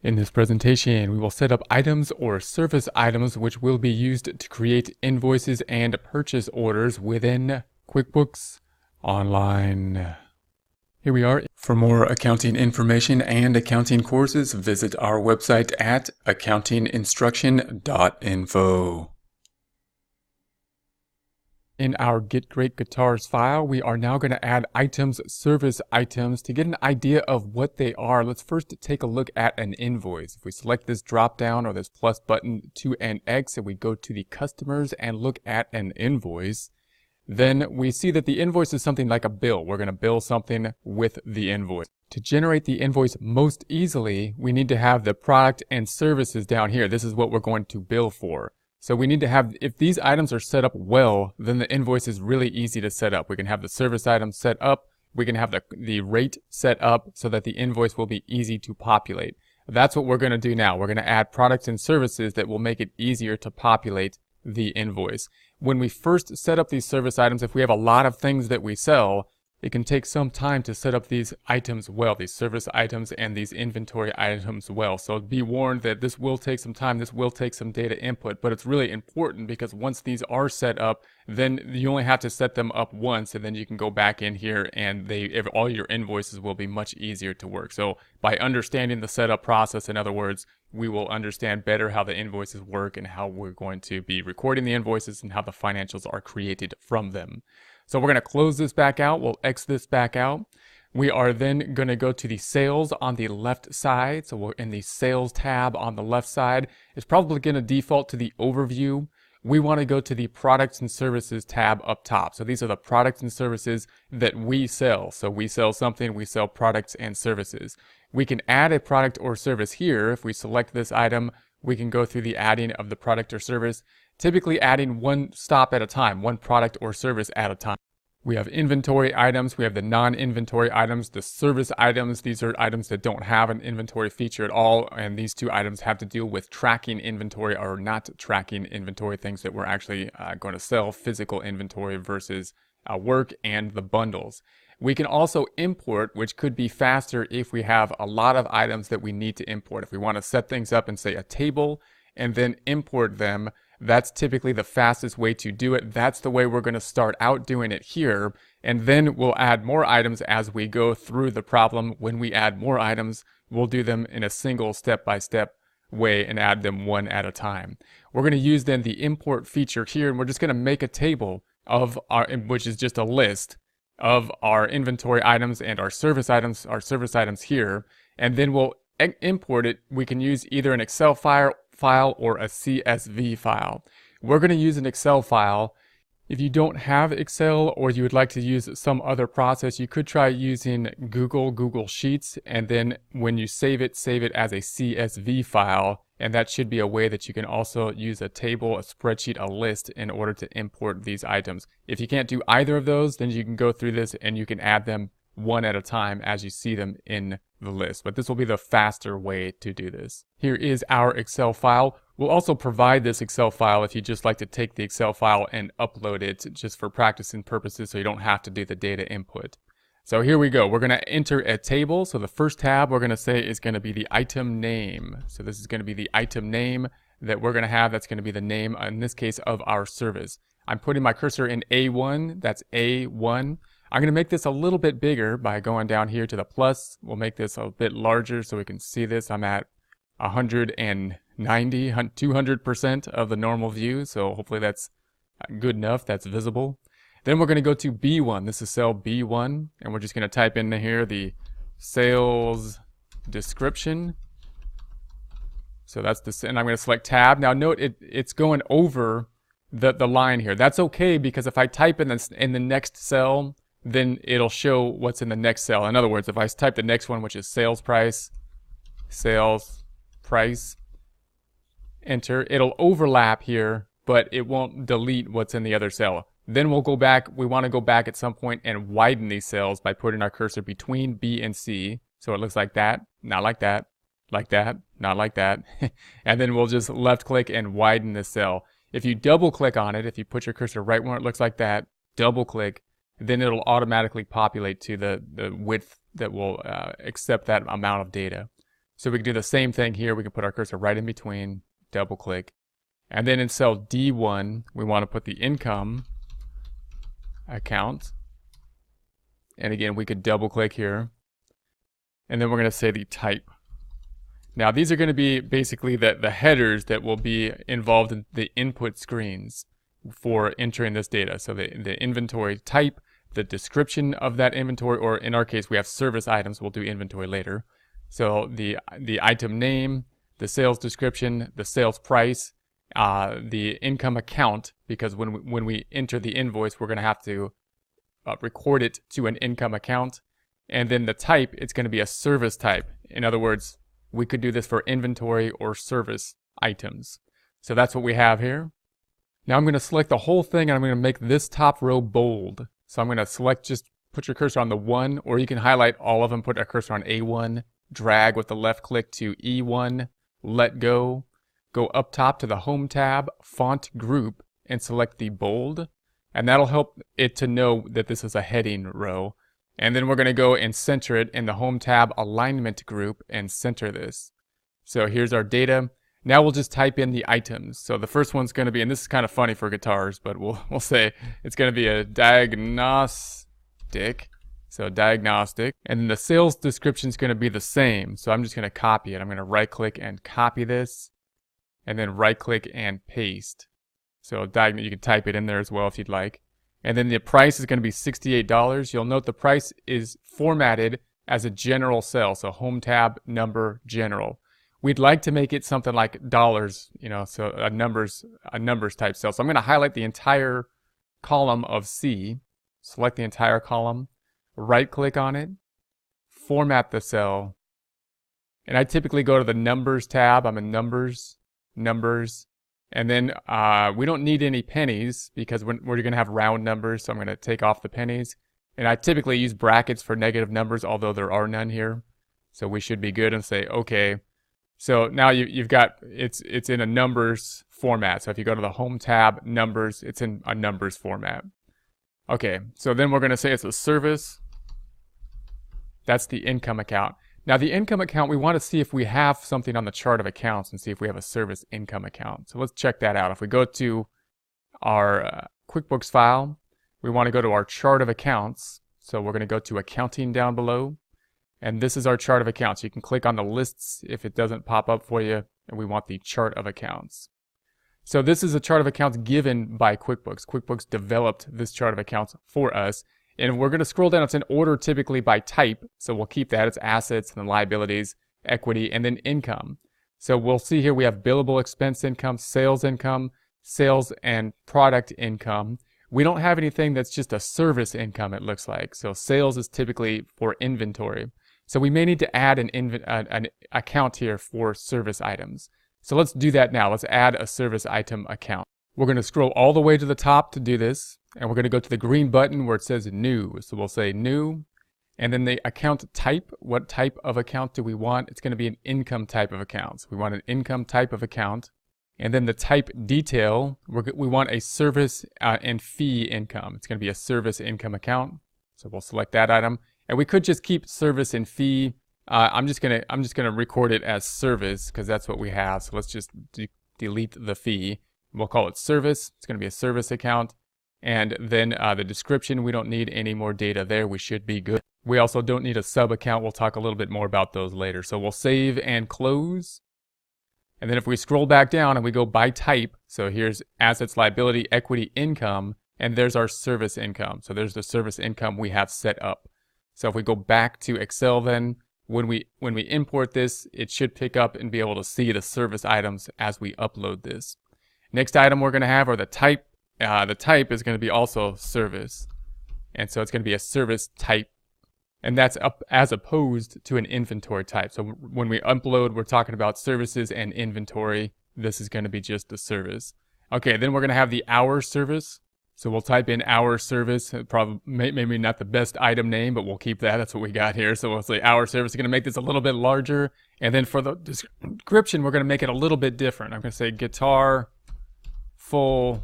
In this presentation, we will set up items or service items which will be used to create invoices and purchase orders within QuickBooks Online. Here we are. For more accounting information and accounting courses, visit our website at accountinginstruction.info. In our Get Great Guitars file, we are now going to add items, service items. To get an idea of what they are, let's first take a look at an invoice. If we select this drop down or this plus button to an X and we go to the customers and look at an invoice, then we see that the invoice is something like a bill. We're going to bill something with the invoice. To generate the invoice most easily, we need to have the product and services down here. This is what we're going to bill for. So we need to have, if these items are set up well, then the invoice is really easy to set up. We can have the service items set up. We can have the rate set up so that the invoice will be easy to populate. That's what we're going to do now. We're going to add products and services that will make it easier to populate the invoice. When we first set up these service items, if we have a lot of things that we sell, it can take some time to set up these items well, these service items and these inventory items well. So be warned that this will take some time, this will take some data input, but it's really important because once these are set up, then you only have to set them up once and then you can go back in here and all your invoices will be much easier to work. So by understanding the setup process, in other words, we will understand better how the invoices work and how we're going to be recording the invoices and how the financials are created from them. So we're going to close this back out. We'll X this back out. We are then going to go to the sales on the left side. So we're in the sales tab on the left side. It's probably going to default to the overview. We want to go to the products and services tab up top. So these are the products and services that we sell. So we sell something, we sell products and services. We can add a product or service here. If we select this item, we can go through the adding of the product or service, typically adding one stop at a time, one product or service at a time. We have inventory items, we have the non-inventory items, the service items. These are items that don't have an inventory feature at all, and these two items have to deal with tracking inventory or not tracking inventory, things that we're actually going to sell, physical inventory versus work, and the bundles. We can also import, which could be faster if we have a lot of items that we need to import. If we want to set things up in, say, a table and then import them, that's typically the fastest way to do it. That's the way we're going to start out doing it here. And then we'll add more items as we go through the problem. When we add more items, we'll do them in a single step-by-step way and add them one at a time. We're going to use then the import feature here, and we're just going to make a table of which is just a list of our inventory items and our service items here. And then we'll import it. We can use either an Excel file or a CSV file. We're going to use an Excel file. If you don't have Excel or you would like to use some other process, you could try using Google Sheets, and then when you save it as a CSV file, and that should be a way that you can also use a table, a spreadsheet, a list in order to import these items. If you can't do either of those, then you can go through this and you can add them one at a time as you see them in the list. But this will be the faster way to do this. Here is our Excel file. We'll also provide this Excel file if you just like to take the Excel file and upload it just for practicing purposes so you don't have to do the data input. So here we go. We're going to enter a table. So the first tab we're going to say is going to be the item name. So this is going to be the item name that we're going to have. That's going to be the name, in this case, of our service. I'm putting my cursor in A1. That's A1. I'm going to make this a little bit bigger by going down here to the plus. We'll make this a bit larger so we can see this. I'm at 190, 200% of the normal view. So hopefully that's good enough. That's visible. Then we're going to go to B1. This is cell B1. And we're just going to type in here the sales description. So that's the, and I'm going to select tab. Now note it's going over the line here. That's okay because if I type in the next cell, then it'll show what's in the next cell. In other words, if I type the next one, which is sales price, enter, it'll overlap here, but it won't delete what's in the other cell. Then we'll go back. We want to go back at some point and widen these cells by putting our cursor between B and C. So it looks like that, not like that, like that, not like that. And then we'll just left click and widen the cell. If you double click on it, if you put your cursor right where it looks like that, double click, then it'll automatically populate to the width that will accept that amount of data. So we can do the same thing here. We can put our cursor right in between, double click. And then in cell D1, we want to put the income account. And again, we could double click here. And then we're going to say the type. Now these are going to be basically the headers that will be involved in the input screens for entering this data. So the inventory type, the description of that inventory, or in our case we have service items, we'll do inventory later. So the item name, the sales description, the sales price, the income account, because when we enter the invoice, we're going to have to record it to an income account. And then the type, it's going to be a service type. In other words, we could do this for inventory or service items. So that's what we have here. Now I'm going to select the whole thing and I'm going to make this top row bold. So I'm going to select, just put your cursor on the 1, or you can highlight all of them, put a cursor on A1, drag with the left click to E1, let go, go up top to the Home tab, Font Group, and select the bold. And that'll help it to know that this is a heading row. And then we're going to go and center it in the Home tab Alignment Group and center this. So here's our data. Now we'll just type in the items. So the first one's going to be, and this is kind of funny for guitars, but we'll say it's going to be a diagnostic. So diagnostic. And then the sales description is going to be the same. So I'm just going to copy it. I'm going to right click and copy this. And then right click and paste. So you can type it in there as well if you'd like. And then the price is going to be $68. You'll note the price is formatted as a general cell. So Home tab, number, general. We'd like to make it something like dollars, so a numbers type cell. So I'm going to highlight the entire column of C, select the entire column, right click on it, format the cell. And I typically go to the numbers tab. I'm in numbers. And then we don't need any pennies because we're going to have round numbers. So I'm going to take off the pennies. And I typically use brackets for negative numbers, although there are none here. So we should be good and say, okay. So now you've got, it's in a numbers format. So if you go to the Home tab, numbers, it's in a numbers format. Okay, so then we're going to say it's a service. That's the income account. Now the income account, we want to see if we have something on the chart of accounts and see if we have a service income account. So let's check that out. If we go to our QuickBooks file, we want to go to our chart of accounts. So we're going to go to accounting down below. And this is our chart of accounts. You can click on the lists if it doesn't pop up for you. And we want the chart of accounts. So this is a chart of accounts given by QuickBooks. QuickBooks developed this chart of accounts for us. And we're going to scroll down. It's in order typically by type. So we'll keep that. It's assets and liabilities, equity, and then income. So we'll see here we have billable expense income, sales and product income. We don't have anything that's just a service income, it looks like. So sales is typically for inventory. So we may need to add an account here for service items. So let's do that now. Let's add a service item account. We're going to scroll all the way to the top to do this. And we're going to go to the green button where it says new. So we'll say new. And then the account type. What type of account do we want? It's going to be an income type of account. So we want an income type of account. And then the type detail, we want a service and fee income. It's going to be a service income account. So we'll select that item. And we could just keep service and fee. I'm just gonna record it as service because that's what we have. So let's just delete the fee. We'll call it service. It's going to be a service account. And then the description, we don't need any more data there. We should be good. We also don't need a sub account. We'll talk a little bit more about those later. So we'll save and close. And then if we scroll back down and we go by type, so here's assets, liability, equity, income, and there's our service income. So there's the service income we have set up. So if we go back to Excel then, when we import this, it should pick up and be able to see the service items as we upload this. Next item we're going to have are the type. The type is going to be also service. And so it's going to be a service type. And that's up as opposed to an inventory type. So when we upload, we're talking about services and inventory. This is going to be just the service. Okay, then we're going to have the hour service. So we'll type in hour service. Probably maybe not the best item name, but we'll keep that. That's what we got here. So we'll say hour service. We're going to make this a little bit larger. And then for the description, we're going to make it a little bit different. I'm going to say guitar full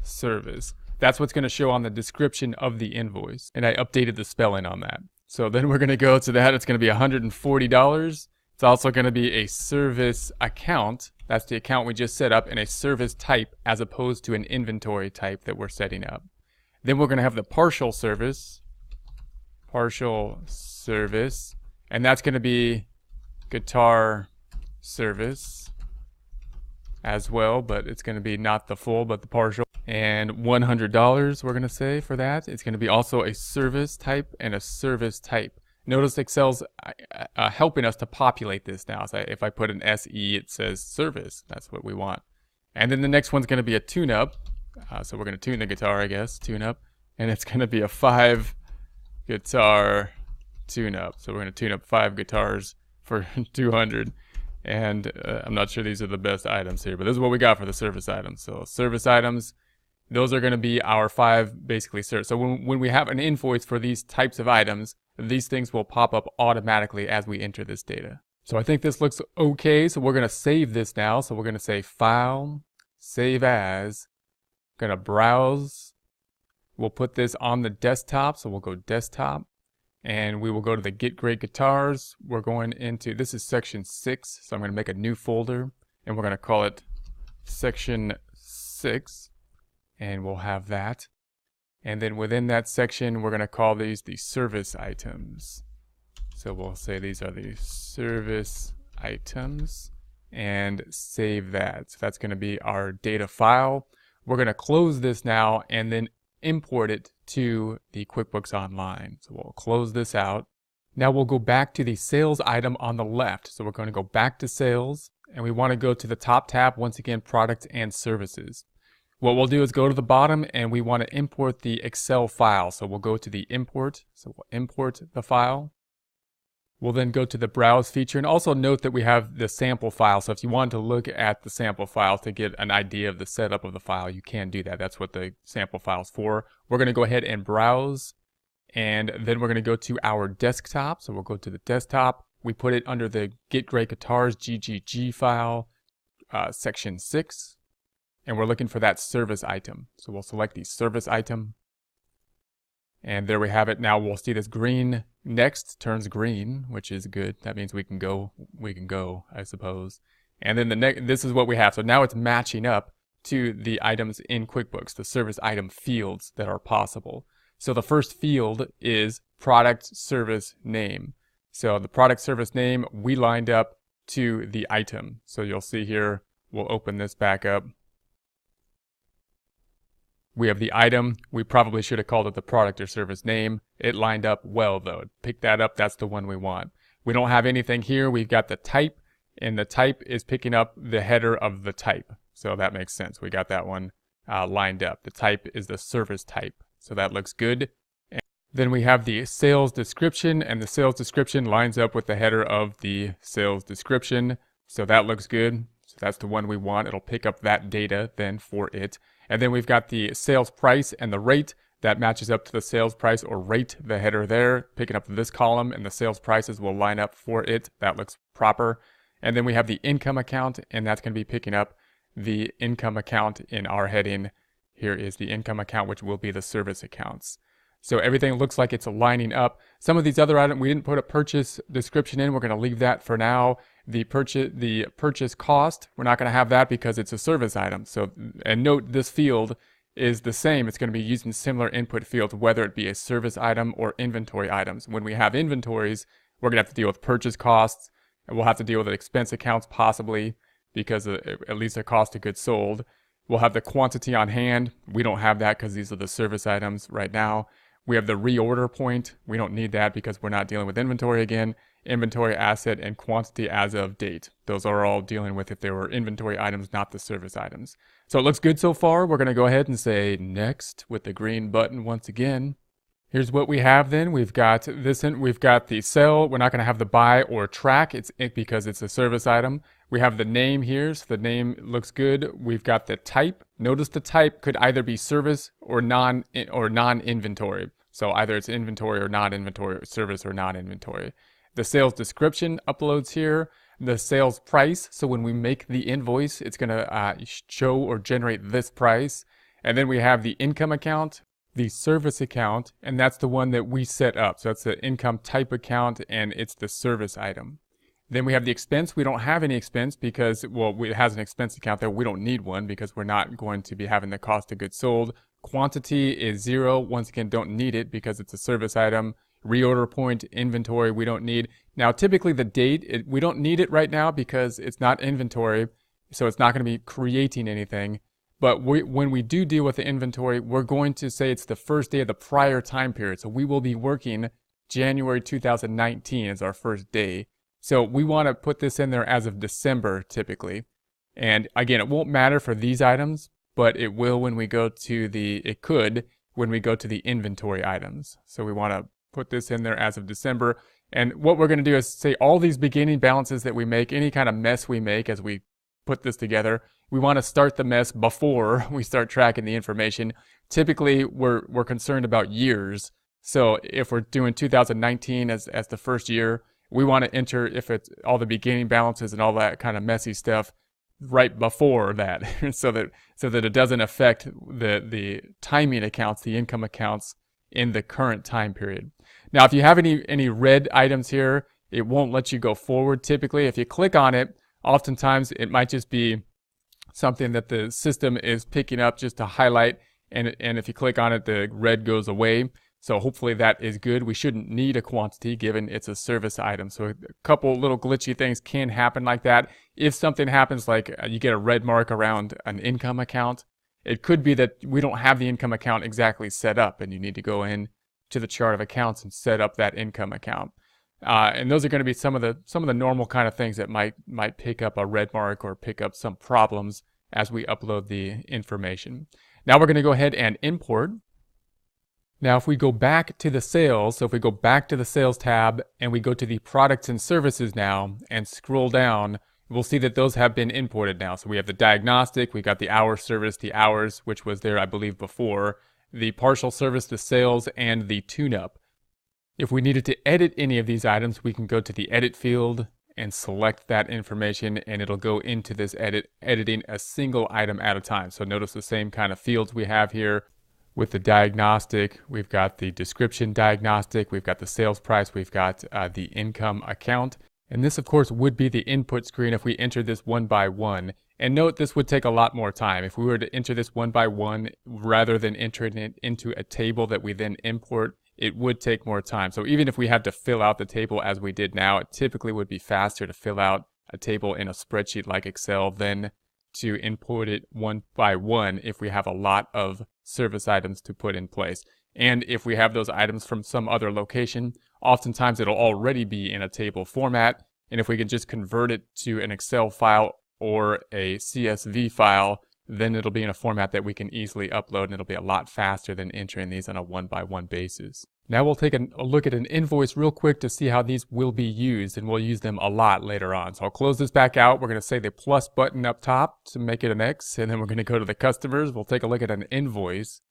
service. That's what's going to show on the description of the invoice. And I updated the spelling on that. So then we're going to go to that. It's going to be $140. It's also going to be a service account. That's the account we just set up, in a service type as opposed to an inventory type that we're setting up. Then we're going to have the partial service, and that's going to be guitar service as well, but it's going to be not the full, but the partial. And $100 we're going to say for that. It's going to be also a service type and a service type. Notice Excel's helping us to populate this now. So if I put an SE, it says service. That's what we want. And then the next one's going to be a tune-up. So we're going to tune the guitar, I guess, tune-up. And it's going to be a 5 guitar tune-up. So we're going to tune up 5 guitars for 200. And I'm not sure these are the best items here, but this is what we got for the service items. So service items, those are going to be our 5 basically service. So when we have an invoice for these types of items, these things will pop up automatically as we enter this data. So I think this looks okay. So we're going to save this now. So we're going to say File, Save As, going to browse. We'll put this on the desktop. So we'll go Desktop. And we will go to the Get Great Guitars. We're going into, this is section 6. So I'm going to make a new folder. And we're going to call it section 6. And we'll have that. And then within that section, we're going to call these the service items. So we'll say these are the service items and save that. So that's going to be our data file. We're going to close this now and then import it to the QuickBooks Online. So we'll close this out. Now we'll go back to the sales item on the left. So we're going to go back to sales and we want to go to the top tab, once again, products and services. What we'll do is go to the bottom and we want to import the Excel file. So we'll go to the import. So we'll import the file. We'll then go to the browse feature, and also note that we have the sample file. So if you want to look at the sample file to get an idea of the setup of the file, you can do that. That's what the sample file is for. We're going to go ahead and browse, and then we're going to go to our desktop. So we'll go to the desktop. We put it under the Get Great Guitars GGG file, section 6. And we're looking for that service item. So we'll select the service item. And there we have it. Now we'll see this green next turns green, which is good. That means we can go, I suppose. And then this is what we have. So now it's matching up to the items in QuickBooks, the service item fields that are possible. So the first field is product service name. So the product service name, we lined up to the item. So you'll see here, we'll open this back up. We have the item. We probably should have called it the product or service name. It lined up well though. Pick that up, that's the one we want. We don't have anything here. We've got the type, and the type is picking up the header of the type. So that makes sense. We got that one lined up. The type is the service type. So that looks good. And then we have the sales description, and the sales description lines up with the header of the sales description. So that looks good. So that's the one we want. It'll pick up that data then for it. And then we've got the sales price and the rate that matches up to the sales price or rate, the header there, picking up this column, and the sales prices will line up for it. That looks proper. And then we have the income account, and that's going to be picking up the income account in our heading. Here is the income account, which will be the service accounts. So everything looks like it's lining up. Some of these other items, we didn't put a purchase description in. We're going to leave that for now. The purchase cost, we're not going to have that because it's a service item. So, and note this field is the same. It's going to be using similar input fields, whether it be a service item or inventory items. When we have inventories, we're going to have to deal with purchase costs, and we'll have to deal with expense accounts possibly because of at least the cost of goods sold. We'll have the quantity on hand. We don't have that because these are the service items right now. We have the reorder point. We don't need that because we're not dealing with inventory again. Inventory asset and quantity as of date. Those are all dealing with if they were inventory items, not the service items. So it looks good so far. We're going to go ahead and say next with the green button once again. Here's what we have then. We've got this in, we've got the sell. We're not going to have the buy or track. It's because it's a service item. We have the name here. So the name looks good. We've got the type. Notice the type could either be service or non-inventory. So either it's inventory or non-inventory, or service or non-inventory. The sales description uploads here. The sales price. So when we make the invoice, it's going to show or generate this price. And then we have the income account, the service account, and that's the one that we set up. So that's the income type account, and it's the service item. Then we have the expense. We don't have any expense because, well, it has an expense account there. We don't need one because we're not going to be having the cost of goods sold. Quantity is 0. Once again, don't need it because it's a service item. Reorder point, inventory, we don't need. Now, typically the date, we don't need it right now because it's not inventory, so it's not going to be creating anything. But when we do deal with the inventory, we're going to say it's the first day of the prior time period. So we will be working January 2019 as our first day. So we want to put this in there as of December typically. And again, it won't matter for these items, but it will when we go to it could when we go to the inventory items. So we want to put this in there as of December. And what we're going to do is say all these beginning balances that we make, any kind of mess we make as we put this together, we want to start the mess before we start tracking the information. Typically, we're concerned about years. So if we're doing 2019 as the first year, we want to enter if it's all the beginning balances and all that kind of messy stuff right before that, so that it doesn't affect the timing accounts, the income accounts in the current time period. Now, if you have any red items here, it won't let you go forward. Typically, if you click on it, oftentimes it might just be something that the system is picking up just to highlight, and if you click on it, the red goes away. So hopefully that is good. We shouldn't need a quantity given it's a service item. So a couple little glitchy things can happen like that. If something happens like you get a red mark around an income account, it could be that we don't have the income account exactly set up and you need to go in to the chart of accounts and set up that income account. And those are going to be some of the normal kind of things that might pick up a red mark or pick up some problems as we upload the information. Now we're going to go ahead and import. Now, if we go back to the sales, so if we go back to the sales tab and we go to the products and services now and scroll down, we'll see that those have been imported now. So we have the diagnostic, we got the hour service, the hours, which was there, I believe, before, the partial service, the sales, and the tune-up. If we needed to edit any of these items, we can go to the edit field and select that information, and it'll go into this editing a single item at a time. So notice the same kind of fields we have here. With the diagnostic, we've got the description diagnostic, we've got the sales price, we've got the income account. And this, of course, would be the input screen if we enter this one by one. And note, this would take a lot more time. If we were to enter this one by one, rather than entering it into a table that we then import, it would take more time. So even if we had to fill out the table as we did now, it typically would be faster to fill out a table in a spreadsheet like Excel than to import it one by one if we have a lot of service items to put in place. And if we have those items from some other location, oftentimes it'll already be in a table format. And if we can just convert it to an Excel file or a CSV file, then it'll be in a format that we can easily upload, and it'll be a lot faster than entering these on a one-by-one basis. Now we'll take a look at an invoice real quick to see how these will be used, and we'll use them a lot later on. So I'll close this back out. We're going to say the plus button up top to make it an X, and then we're going to go to the customers. We'll take a look at an invoice.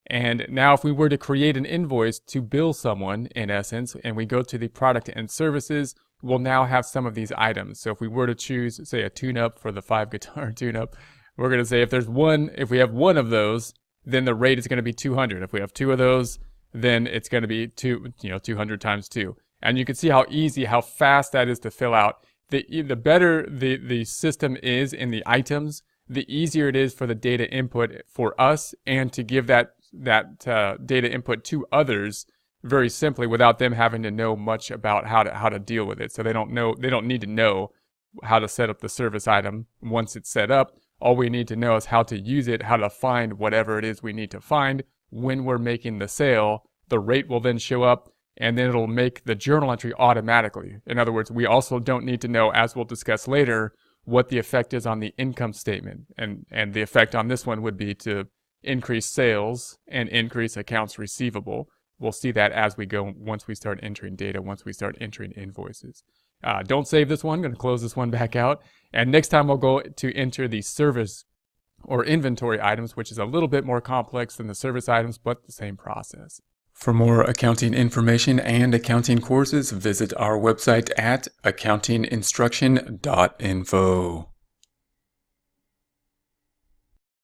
And now if we were to create an invoice to bill someone, in essence, and we go to the product and services, we'll now have some of these items. So if we were to choose, say, a tune-up for the 5 guitar tune-up, we're going to say if we have one of those, then the rate is going to be 200. If we have 2 of those, then it's going to be 200 times 2. And you can see how easy, how fast that is to fill out. The better the system is in the items, the easier it is for the data input for us and to give that data input to others very simply without them having to know much about how to deal with it. So they don't need to know how to set up the service item once it's set up. All we need to know is how to use it, how to find whatever it is we need to find. When we're making the sale, the rate will then show up, and then it'll make the journal entry automatically. In other words, we also don't need to know, as we'll discuss later, what the effect is on the income statement. And the effect on this one would be to increase sales and increase accounts receivable. We'll see that as we go once we start entering data, once we start entering invoices. Don't save this one. I'm going to close this one back out. And next time we'll go to enter the service or inventory items, which is a little bit more complex than the service items, but the same process. For more accounting information and accounting courses, visit our website at accountinginstruction.info.